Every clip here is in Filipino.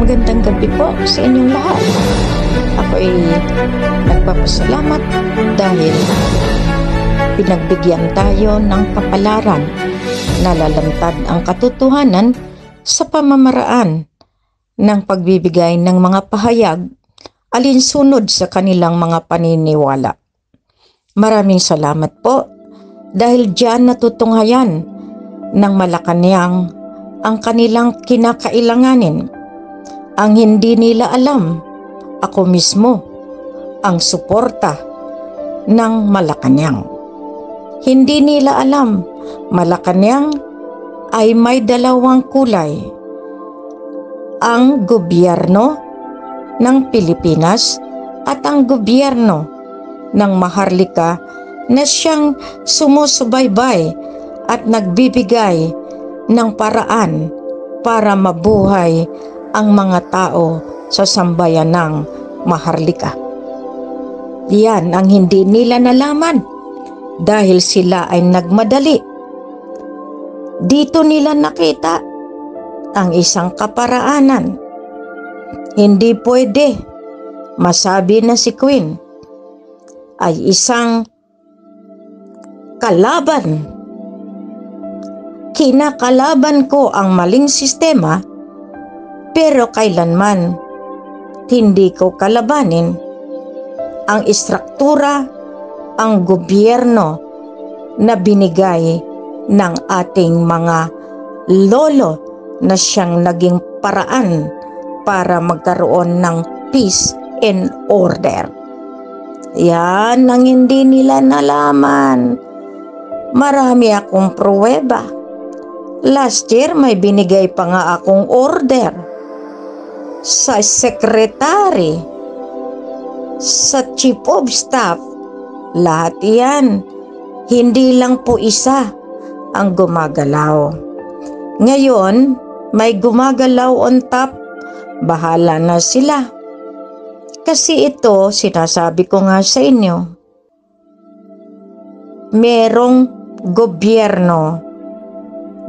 magandang gabi po sa inyong lahat. Ako ay nagpapasalamat dahil pinagbigyan tayo ng kapalaran na lalantad ang katotohanan sa pamamaraan ng pagbibigay ng mga pahayag alinsunod sa kanilang mga paniniwala. Maraming salamat po dahil diyan natutunghayan ng Malacanang ang kanilang kinakailanganin. Ang hindi nila alam, ako mismo ang suporta ng Malacanang. Hindi nila alam, Malacanang ay may dalawang kulay. Ang gobyerno ng Pilipinas at ang gobyerno ng Maharlika na siyang sumusubaybay at nagbibigay ng paraan para mabuhay ang mga tao sa sambayan ng Maharlika. Yan ang hindi nila nalaman dahil sila ay nagmadali. Dito nila nakita ang isang kaparaanan. Hindi pwede masabi na si Queen ay isang kalaban. Kinakalaban ko ang maling sistema, pero kailanman hindi ko kalabanin ang istruktura, ang gobyerno na binigay ng ating mga lolo na siyang naging paraan para magkaroon ng peace and order. Yan ang hindi nila nalaman. Marami akong pruweba. Last year may binigay pa nga akong order sa secretary, sa chief of staff. Lahat yan. Hindi lang po isa ang gumagalaw. Ngayon, may gumagalaw on top. Bahala na sila. Kasi ito, sinasabi ko nga sa inyo, merong gobyerno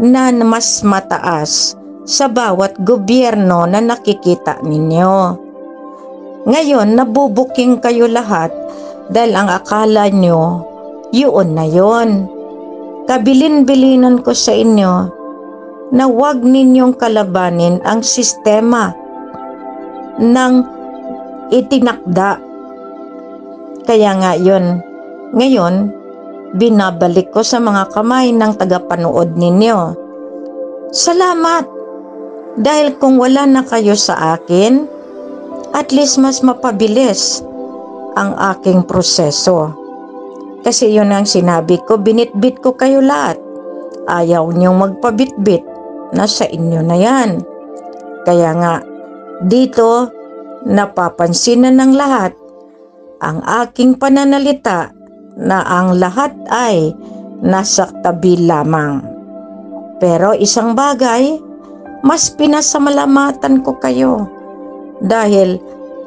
na mas mataas sa bawat gobyerno na nakikita ninyo. Ngayon, nabubuking kayo lahat dahil ang akala nyo, yun na yun. Kabilin-bilinan ko sa inyo na huwag ninyong kalabanin ang sistema ng itinakda. Kaya nga yun, ngayon, binabalik ko sa mga kamay ng tagapanood ninyo. Salamat! Dahil kung wala na kayo sa akin, at least mas mapabilis ang aking proseso. Kasi yun ang sinabi ko, binitbit ko kayo lahat. Ayaw niyong magpabitbit, nasa inyo na yan. Kaya nga, dito, napapansin na ng lahat ang aking pananalita na ang lahat ay nasa tabi lamang. Pero isang bagay, mas pinasasalamatan ko kayo dahil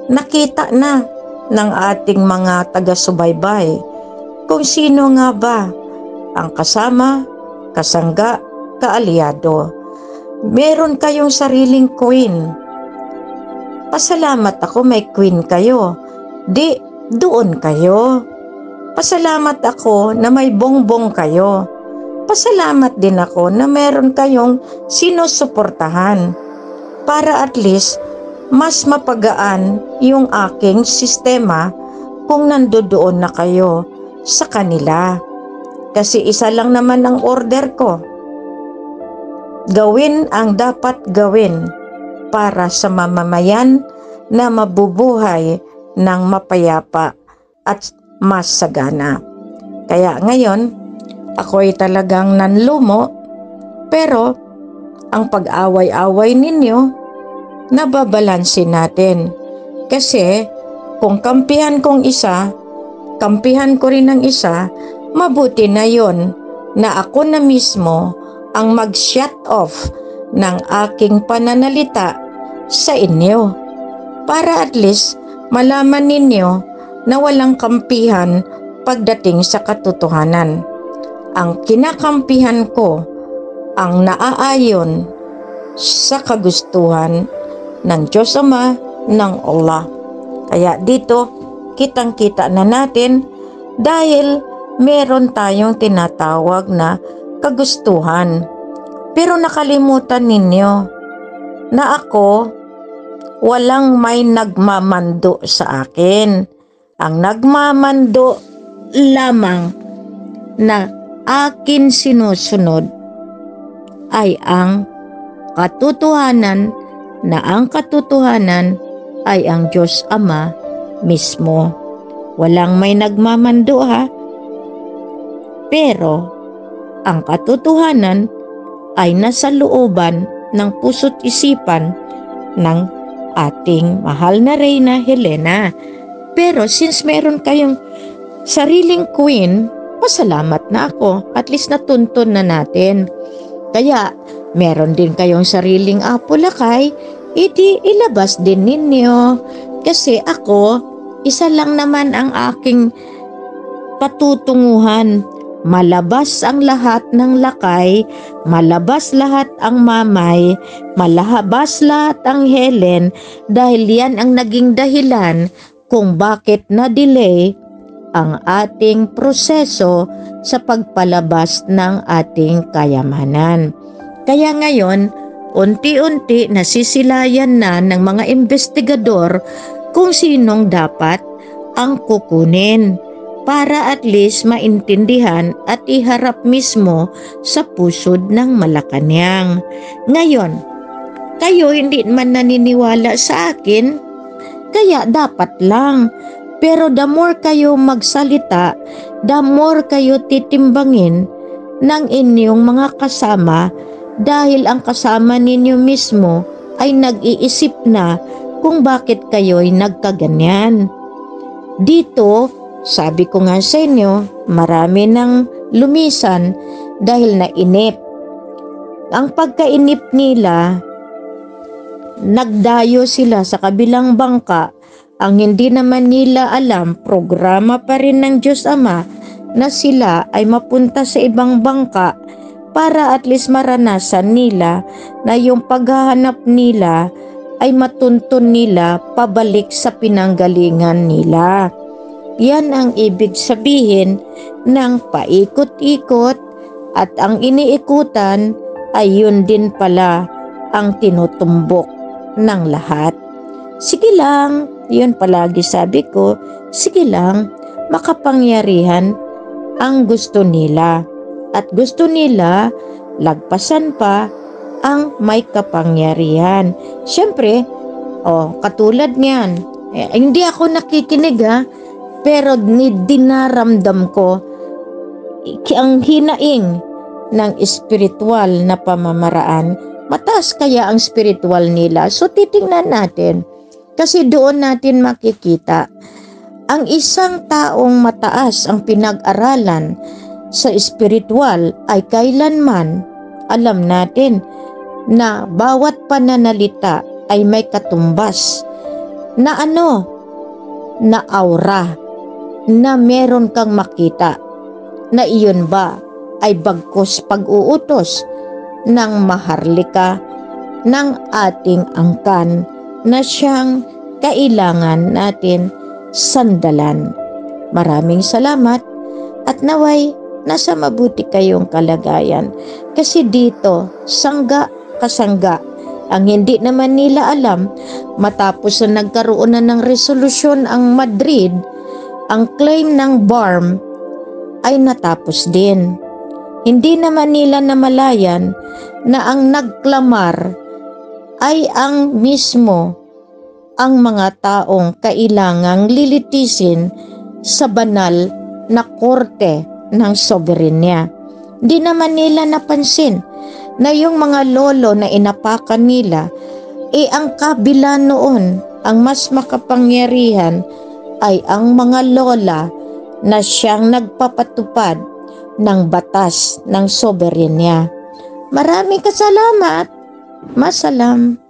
nakita na ng ating mga taga-subaybay kung sino nga ba ang kasama, kasangga, kaalyado. Meron kayong sariling queen. Pasalamat ako may queen kayo. Di, doon kayo. Pasalamat ako na may bongbong kayo. Pasalamat din ako na meron kayong sinusuportahan para at least mas mapagaan yung aking sistema kung nandoon na kayo sa kanila. Kasi isa lang naman ang order ko. Gawin ang dapat gawin para sa mamamayan na mabubuhay ng mapayapa at mas sagana. Kaya ngayon, ako'y talagang nanlumo, pero ang pag-away-away ninyo, nababalansin natin. Kasi kung kampihan kong isa, kampihan ko rin ng isa, mabuti na yon na ako na mismo ang mag-shut off ng aking pananalita sa inyo. Para at least malaman ninyo na walang kampihan pagdating sa katotohanan. Ang kinakampihan ko ang naaayon sa kagustuhan ng Diyos Ama, ng Allah. Kaya dito, kitang-kita na natin dahil meron tayong tinatawag na kagustuhan. Pero nakalimutan ninyo na ako, walang may nagmamando sa akin. Ang nagmamando lamang na akin sinusunod ay ang katotohanan, na ang katotohanan ay ang Diyos Ama mismo. Walang may nagmamando ha. Pero ang katotohanan ay nasa looban ng puso't isipan ng ating mahal na Reyna Helena. Pero since meron kayong sariling queen, pasalamat na ako. At least natuntun na natin. Kaya meron din kayong sariling Apo Lakay, iti ilabas din ninyo. Kasi ako, isa lang naman ang aking patutunguhan. Malabas ang lahat ng lakay, malabas lahat ang mamay, malabas lahat ang Helen, dahil yan ang naging dahilan kung bakit na-delay ang ating proseso sa pagpalabas ng ating kayamanan. Kaya ngayon, unti-unti nasisilayan na ng mga investigador kung sinong dapat ang kukunin, para at least maintindihan at iharap mismo sa pusod ng Malacanang. Ngayon, kayo hindi man naniniwala sa akin, kaya dapat lang. Pero the more kayo magsalita, the more kayo titimbangin ng inyong mga kasama, dahil ang kasama ninyo mismo ay nag-iisip na kung bakit kayo'y nagkaganyan. Dito, sabi ko nga sa inyo, marami nang lumisan dahil nainip. Ang pagkainip nila, nagdayo sila sa kabilang bangka. Ang hindi naman nila alam, programa pa rin ng Diyos Ama na sila ay mapunta sa ibang bangka para at least maranasan nila na yung paghahanap nila ay matuntun nila pabalik sa pinanggalingan nila. Yan ang ibig sabihin ng paikot-ikot, at ang iniikutan ay yun din pala ang tinutumbok ng lahat. Sige lang, yun palagi sabi ko, sige lang, makapangyarihan ang gusto nila. At gusto nila lagpasan pa ang may kapangyarihan. Siyempre, katulad niyan, hindi ako nakikinig ha, pero dinaramdam ko ang hinaing ng espiritual na pamamaraan. Mataas kaya ang spiritual nila. So titingnan natin, kasi doon natin makikita ang isang taong mataas ang pinag-aralan sa espiritual ay kailanman alam natin na bawat pananalita ay may katumbas na na aura, na meron kang makita na iyon ba ay bagkus pag-uutos ng maharlika ng ating angkan na siyang kailangan natin sandalan. Maraming salamat at naway nasa mabuti kayong kalagayan, kasi dito sangga kasangga ang hindi naman nila alam. Matapos na nagkaroon na ng resolusyon ang Madrid, ang claim ng BARM ay natapos din. Hindi naman nila namalayan na ang nagklamar ay ang mismo ang mga taong kailangang lilitisin sa banal na korte ng soberenya. Di naman nila napansin na yung mga lolo na inapakan nila, ang kabila noon, ang mas makapangyarihan ay ang mga lola na siyang nagpapatupad ng batas ng soberenya. Maraming kasalamat. Masalam.